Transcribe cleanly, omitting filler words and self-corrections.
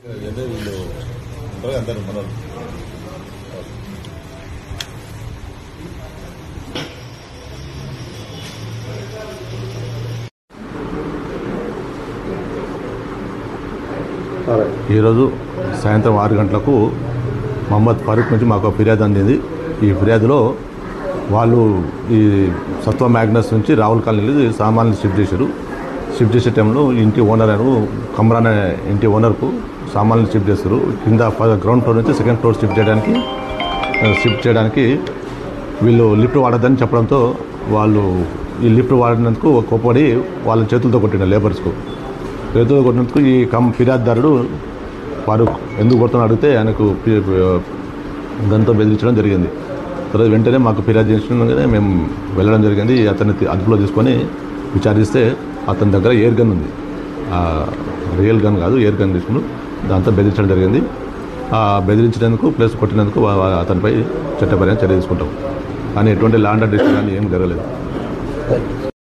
వీళ్ళు అందరూ మనోళ్ళు ఈరోజు సాయంత్రం 6 గంటలకు మహమ్మద్ ఫరూక్ నుంచి మాకు ఫిర్యాదు అందింది. ఈ ఫిర్యాదులో వాళ్ళు ఈ సత్వ మ్యాగ్నస్ నుంచి రావుల్ కాలనీ సామాన్లు షిఫ్ట్ చేసే టైంలో ఇంటి ఓనర్ కమ్రాన్ అనే ఇంటి ఓనర్కు సామాన్లు షిఫ్ట్ చేస్తారు. కింద గ్రౌండ్ ఫ్లోర్ నుంచి సెకండ్ ఫ్లోర్ షిఫ్ట్ చేయడానికి వీళ్ళు లిఫ్ట్ వాడద్దని చెప్పడంతో వాళ్ళు ఈ లిఫ్ట్ వాడినందుకు కోప్పడి వాళ్ళ చేతులతో కొట్టిన లేబర్స్కు కొట్టినందుకు ఈ ఫిర్యాదుదారుడు ఫారూక్ ఎందుకు కొడుతున్నా అడిగితే ఆయనకు గన్తో బెదిరించడం జరిగింది. తర్వాత వెంటనే మాకు ఫిర్యాదు చేసినగానే మేము వెళ్ళడం జరిగింది. అతన్ని అదుపులో తీసుకొని విచారిస్తే అతని దగ్గర ఎయిర్ గన్ ఉంది. రియల్ గన్ కాదు, ఎయిర్ గన్ తీసుకుని దాంతో బెదిరించడం జరిగింది. బెదిరించినందుకు ప్లస్ కొట్టినందుకు అతనిపై చట్టపరమైన చర్య తీసుకుంటాం. కానీ ఎటువంటి లా అండ్ ఆర్డర్ కానీ ఏం జరగలేదు.